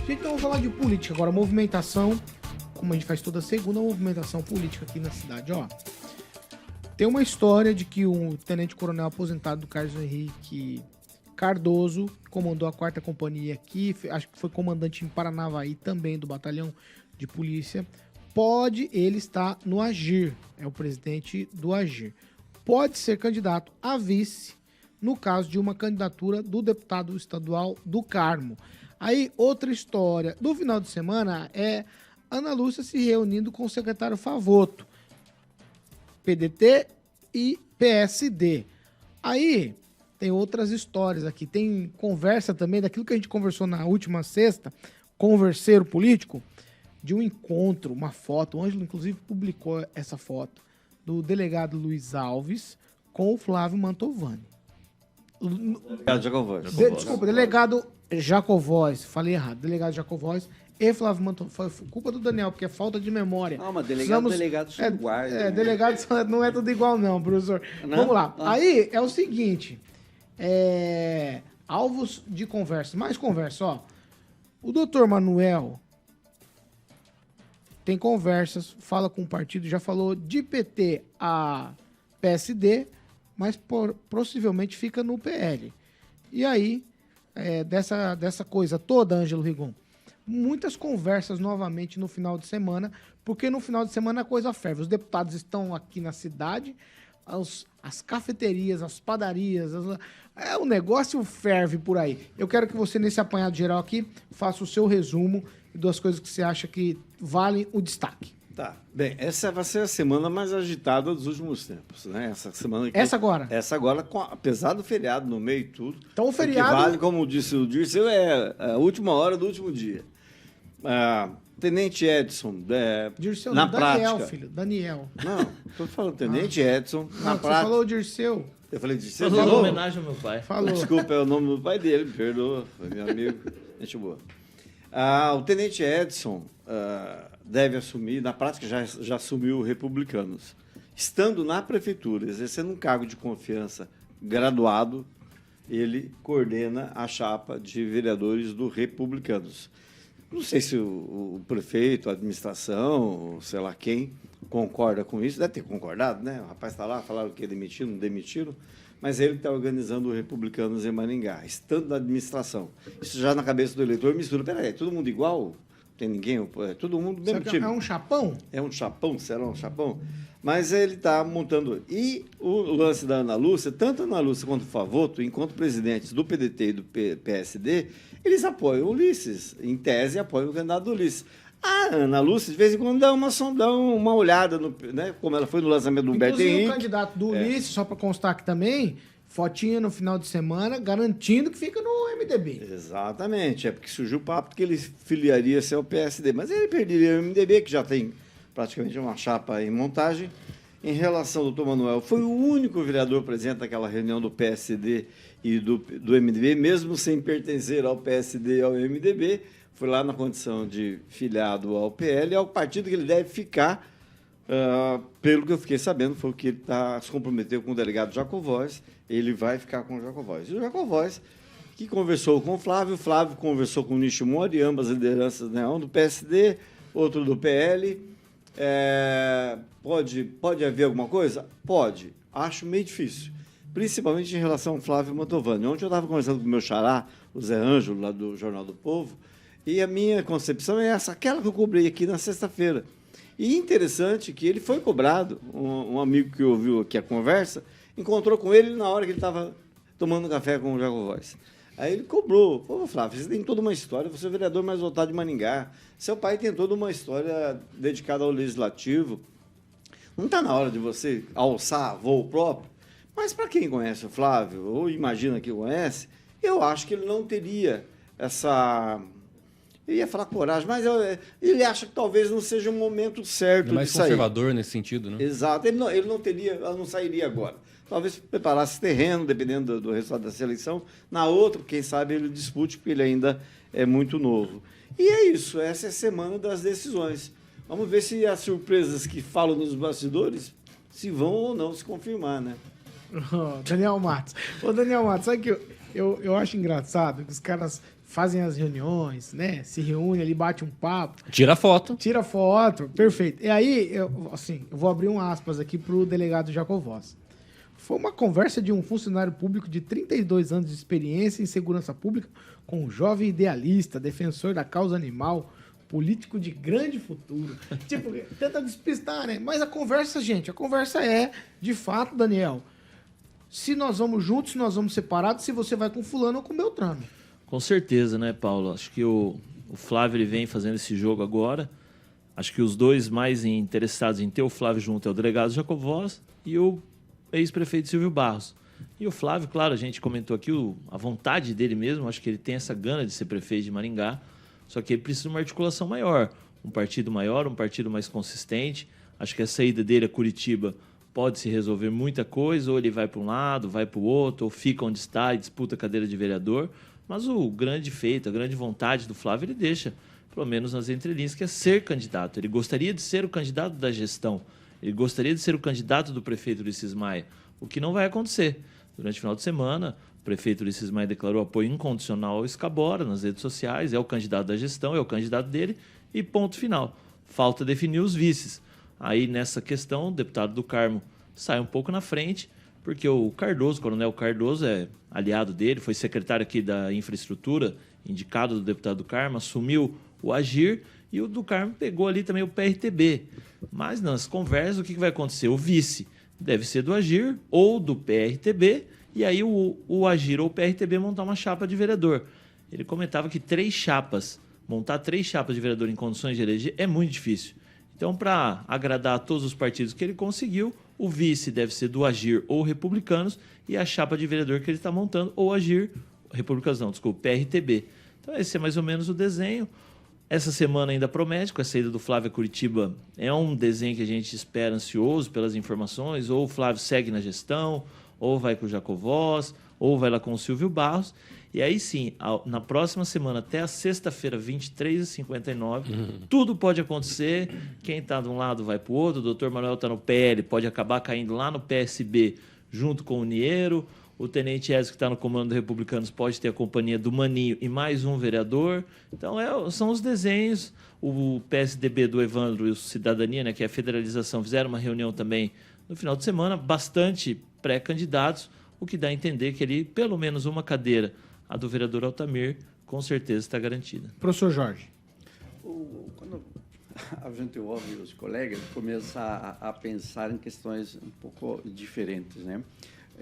Gente, então vamos falar de política agora. Movimentação, como a gente faz toda segunda, movimentação política aqui na cidade, ó. Tem uma história de que um tenente-coronel aposentado do Carlos Henrique Cardoso comandou a 4ª Companhia aqui, acho que foi comandante em Paranavaí também do Batalhão de Polícia. Pode ele estar no Agir, é o presidente do Agir. Pode ser candidato a vice no caso de uma candidatura do deputado estadual do Carmo. Aí, outra história do final de semana é Ana Lúcia se reunindo com o secretário Favoto, PDT e PSD. Aí, tem outras histórias aqui. Tem conversa também daquilo que a gente conversou na última sexta, converseiro político, de um encontro, uma foto. O Ângelo, inclusive, publicou essa foto do delegado Luiz Alves com o Flávio Mantovani. Delegado Jacovóis. Desculpa, delegado Jacovóis. Falei errado. Delegado Jacovóis e Flávio Mantovani. Foi culpa do Daniel, porque é falta de memória. Não, mas delegado são iguais. Delegado não é tudo igual não, professor. Não? Vamos lá. Aí é o seguinte. Alvos de conversa. Mais conversa, ó. O doutor Manuel tem conversas, fala com o partido, já falou de PT a PSD, mas possivelmente fica no PL. E aí, dessa coisa toda, Ângelo Rigon, muitas conversas novamente no final de semana, porque no final de semana a coisa ferve. Os deputados estão aqui na cidade, as cafeterias, as padarias, o negócio ferve por aí. Eu quero que você, nesse apanhado geral aqui, faça o seu resumo das coisas que você acha que valem o destaque. Tá. Bem, essa vai ser a semana mais agitada dos últimos tempos, né? Essa agora? Essa agora, apesar do feriado no meio e tudo. Então o feriado... O que vale, como disse o Dirceu, é a última hora do último dia. Tenente Edson, Dirceu, na não, Daniel, prática... filho, Daniel. Não, estou falando Tenente Edson, na Não, prática... você falou Dirceu. Eu falei Dirceu? Falou em homenagem ao meu pai. Falou. Desculpa, é o nome do pai dele, me perdoa, foi meu amigo, gente boa. O Tenente Edson deve assumir, na prática já assumiu Republicanos, estando na prefeitura, exercendo um cargo de confiança graduado, ele coordena a chapa de vereadores do Republicanos. Não sei se o prefeito, a administração, sei lá quem, concorda com isso. Deve ter concordado, né? O rapaz está lá, falaram que demitiram, não demitiram. Mas ele está organizando o Republicanos em Maringá, estando na administração. Isso já na cabeça do eleitor mistura. Peraí, é todo mundo igual? Não tem ninguém? É todo mundo do mesmo time. É um chapão? É um chapão? Será um chapão? Mas ele está montando. E o lance da Ana Lúcia, tanto a Ana Lúcia quanto o Favoto, enquanto presidentes do PDT e do PSD, eles apoiam o Ulisses. Em tese, apoiam o candidato do Ulisses. A Ana Lúcia, de vez em quando, dá uma olhada, né, como ela foi no lançamento do Humberto Henrique. Inclusive, o candidato do Ulisses, só para constar aqui também, fotinha no final de semana, garantindo que fica no MDB. Exatamente. É porque surgiu o papo que ele filiaria-se ao PSD. Mas ele perderia o MDB, que já tem praticamente uma chapa em montagem. Em relação ao doutor Manuel, foi o único vereador presente naquela reunião do PSD e do MDB, mesmo sem pertencer ao PSD e ao MDB, foi lá na condição de filiado ao PL, ao partido que ele deve ficar, pelo que eu fiquei sabendo, foi o que ele se comprometeu com o delegado Jacovóis, ele vai ficar com o Jacovóis. E o Jacovóis, que conversou com o Flávio conversou com o Nishimori, ambas lideranças, né, um do PSD, outro do PL. Pode haver alguma coisa? Pode. Acho meio difícil. Principalmente em relação ao Flávio Mantovani. Ontem eu estava conversando com o meu xará, o Zé Ângelo, lá do Jornal do Povo, e a minha concepção é essa, aquela que eu cobrei aqui na sexta-feira. E interessante que ele foi cobrado, um amigo que ouviu aqui a conversa, encontrou com ele na hora que ele estava tomando café com o Jacovóis. Aí ele cobrou. Pô, Flávio, você tem toda uma história, você é o vereador mais votado de Maringá, seu pai tem toda uma história dedicada ao legislativo. Não está na hora de você alçar voo próprio? Mas para quem conhece o Flávio, ou imagina que conhece, eu acho que ele não teria essa... Eu ia falar coragem, mas ele acha que talvez não seja o momento certo de sair. Mais conservador nesse sentido, né? Exato. Ele não sairia agora. Talvez preparasse terreno, dependendo do resultado dessa eleição. Na outra, quem sabe ele dispute, porque ele ainda é muito novo. E é isso. Essa é a semana das decisões. Vamos ver se as surpresas que falam nos bastidores se vão ou não se confirmar, né? Daniel Matos. Ô, Daniel Matos, sabe que eu acho engraçado que os caras fazem as reuniões, né? Se reúne ali, bate um papo. Tira foto. Tira foto, perfeito. E aí, eu vou abrir um aspas aqui pro delegado Jacovós. Foi uma conversa de um funcionário público de 32 anos de experiência em segurança pública com um jovem idealista, defensor da causa animal, político de grande futuro. Tipo, tenta despistar, né? Mas a conversa, gente, de fato, Daniel, se nós vamos juntos, se nós vamos separados, se você vai com fulano ou com Beltrano. Com certeza, né, Paulo? Acho que o Flávio ele vem fazendo esse jogo agora. Acho que os dois mais interessados em ter o Flávio junto é o delegado Jacovós e o ex-prefeito Silvio Barros. E o Flávio, claro, a gente comentou aqui a vontade dele mesmo, acho que ele tem essa gana de ser prefeito de Maringá, só que ele precisa de uma articulação maior, um partido maior, um partido mais consistente. Acho que a saída dele a Curitiba pode se resolver muita coisa, ou ele vai para um lado, vai para o outro, ou fica onde está e disputa a cadeira de vereador. Mas o grande feito, a grande vontade do Flávio, ele deixa, pelo menos nas entrelinhas, que é ser candidato. Ele gostaria de ser o candidato da gestão. Ele gostaria de ser o candidato do prefeito Ulisses Maia, o que não vai acontecer. Durante o final de semana, o prefeito Ulisses Maia declarou apoio incondicional ao Escabora nas redes sociais, é o candidato da gestão, é o candidato dele, e ponto final. Falta definir os vices. Aí, nessa questão, o deputado do Carmo sai um pouco na frente, porque o Cardoso, o coronel Cardoso, é aliado dele, foi secretário aqui da infraestrutura, indicado do deputado do Carmo, assumiu o Agir, e o do Carmo pegou ali também o PRTB. Mas nas conversas, o que vai acontecer? O vice deve ser do Agir ou do PRTB, e aí o Agir ou o PRTB montar uma chapa de vereador. Ele comentava que montar três chapas de vereador em condições de eleger é muito difícil. Então, para agradar a todos os partidos que ele conseguiu, o vice deve ser do Agir ou Republicanos, e a chapa de vereador que ele está montando, ou Agir, Republicanos não, desculpa, PRTB. Então, esse é mais ou menos o desenho. Essa semana ainda promete, com a saída do Flávio a Curitiba, é um desenho que a gente espera ansioso pelas informações, ou o Flávio segue na gestão, ou vai com o Jacovós, ou vai lá com o Silvio Barros. E aí sim, na próxima semana, até a sexta-feira, 23h59, tudo pode acontecer. Quem está de um lado vai para o outro. O doutor Manuel está no PL, pode acabar caindo lá no PSB junto com o Niero. O tenente Ezio, que está no comando dos Republicanos, pode ter a companhia do Maninho e mais um vereador. Então, são os desenhos. O PSDB do Evandro e o Cidadania, né, que é a federalização, fizeram uma reunião também no final de semana, bastante pré-candidatos, o que dá a entender que ali, pelo menos uma cadeira, a do vereador Altamir, com certeza está garantida. Professor Jorge. Quando a gente ouve os colegas, começa a pensar em questões um pouco diferentes, né?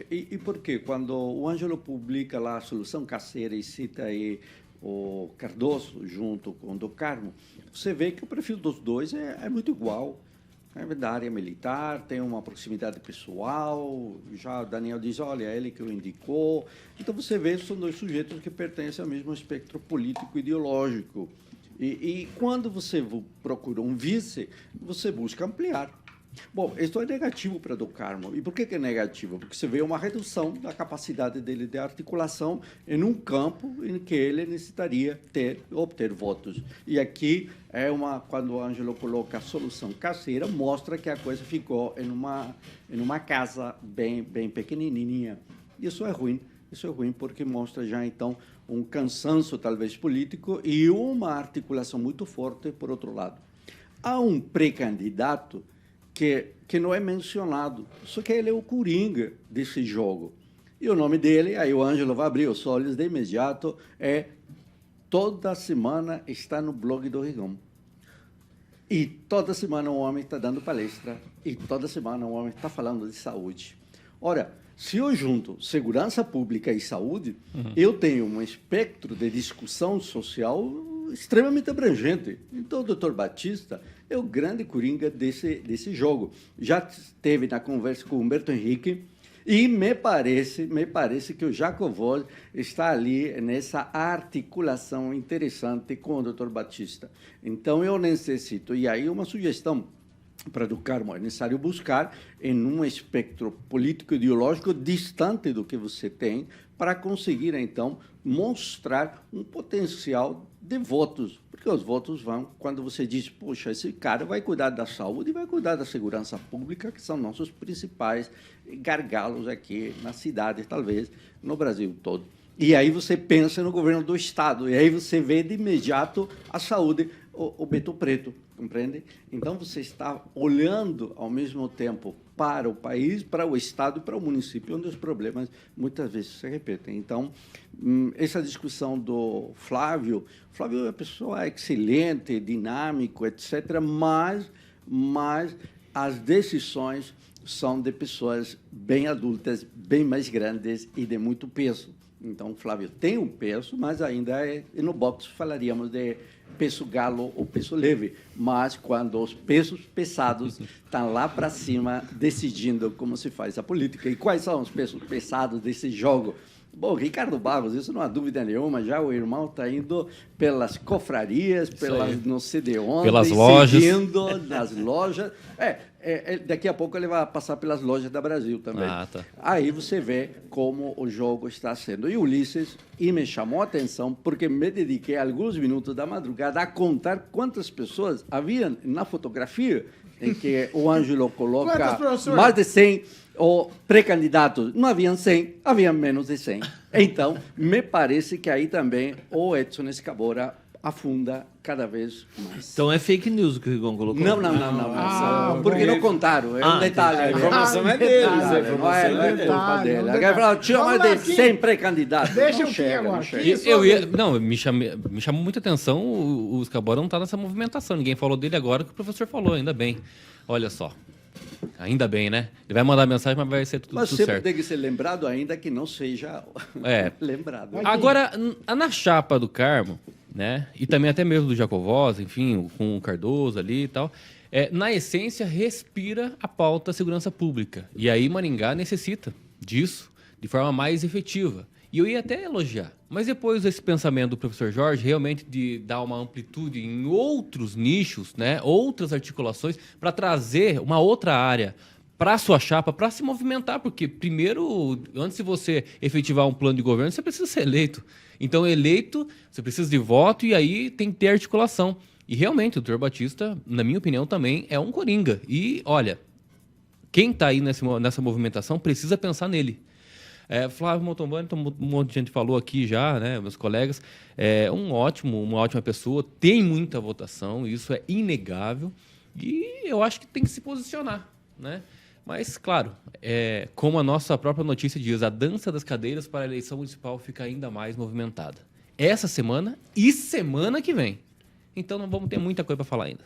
E por quê? Quando o Ângelo publica lá a solução caseira e cita aí o Cardoso junto com o do Carmo, você vê que o perfil dos dois é muito igual. É da área militar, tem uma proximidade pessoal, já o Daniel diz, olha, é ele que o indicou. Então, você vê que são dois sujeitos que pertencem ao mesmo espectro político-ideológico. E quando você procura um vice, você busca ampliar. Bom, isso é negativo para do Carmo. E por que é negativo? Porque você vê uma redução da capacidade dele de articulação em um campo em que ele necessitaria obter votos. E aqui quando o Ângelo coloca a solução caseira, mostra que a coisa ficou em uma casa bem pequenininha. Isso é ruim. Isso é ruim porque mostra já, então, um cansaço, talvez, político e uma articulação muito forte, por outro lado. Há um pré-candidato que não é mencionado, só que ele é o coringa desse jogo. E o nome dele, aí o Ângelo vai abrir os olhos de imediato, toda semana está no blog do Rigon. E toda semana o homem está dando palestra, e toda semana o homem está falando de saúde. Ora, se eu junto segurança pública e saúde, eu tenho um espectro de discussão social extremamente abrangente. Então, o doutor Batista é o grande coringa desse jogo. Já esteve na conversa com o Humberto Henrique e me parece que o Jacovós está ali nessa articulação interessante com o doutor Batista. Então, eu necessito, e aí uma sugestão para do Carmo, é necessário buscar em um espectro político-ideológico distante do que você tem para conseguir, então, mostrar um potencial de votos. Porque os votos vão quando você diz, poxa, esse cara vai cuidar da saúde e vai cuidar da segurança pública, que são nossos principais gargalos aqui na cidade, talvez no Brasil todo. E aí você pensa no governo do Estado, e aí você vê de imediato a saúde, o Beto Preto, compreende? Então, você está olhando, ao mesmo tempo, para o país, para o Estado e para o município, onde os problemas, muitas vezes, se repetem. Então, essa discussão do Flávio é uma pessoa excelente, dinâmico, etc., mas as decisões são de pessoas bem adultas, bem mais grandes e de muito peso. Então, o Flávio tem um peso, mas ainda no boxe falaríamos de peso galo ou peso leve. Mas quando os pesos pesados estão lá para cima decidindo como se faz a política. E quais são os pesos pesados desse jogo? Bom, Ricardo Barros, isso não há dúvida nenhuma, já o irmão está indo pelas cofrarias, não sei de onde, pelas lojas. seguindo nas lojas. Daqui a pouco ele vai passar pelas lojas da Brasil também. Ah, tá. Aí você vê como o jogo está sendo. E Ulisses, me chamou a atenção, porque me dediquei alguns minutos da madrugada a contar quantas pessoas haviam na fotografia em que o Ângelo coloca Quantas, professor? mais de 100 pré-candidatos. Não haviam 100, havia menos de 100. Então, me parece que aí também o Edson Escabora afunda cada vez mais. Então é fake news o que o Rigon colocou. Não. Porque não contaram. É um detalhe. A informação é deles. A Não informação é é culpa detalhe, dele. um Alguém detalhe. falou, tinha mais Vamos de lá, 100 pré-candidatos. Deixa Não eu chega, agora. não chega. Isso. Me chamou muita atenção, o Escabora não está nessa movimentação. Ninguém falou dele agora que o professor falou, ainda bem. Olha só. Ainda bem, né? Ele vai mandar mensagem, mas vai ser tudo Mas sempre certo. tem que ser lembrado, ainda que não seja lembrado. Agora, na chapa do Carmo, né? E também até mesmo do Jacovós, enfim, com o Cardoso ali e tal, na essência, respira a pauta segurança pública. E aí Maringá necessita disso de forma mais efetiva. E eu ia até elogiar. Mas depois desse pensamento do professor Jorge, realmente de dar uma amplitude em outros nichos, né? Outras articulações, para trazer uma outra área para a sua chapa, para se movimentar. Porque, primeiro, antes de você efetivar um plano de governo, você precisa ser eleito. Então, eleito, você precisa de voto e aí tem que ter articulação. E, realmente, o Dr. Batista, na minha opinião, também é um coringa. E, olha, quem está aí nessa movimentação precisa pensar nele. Flávio Motombani, um monte de gente falou aqui já, né, meus colegas, uma ótima pessoa, tem muita votação, isso é inegável, e eu acho que tem que se posicionar, né? Mas, claro, como a nossa própria notícia diz, a dança das cadeiras para a eleição municipal fica ainda mais movimentada. Essa semana e semana que vem. Então não vamos ter muita coisa para falar ainda.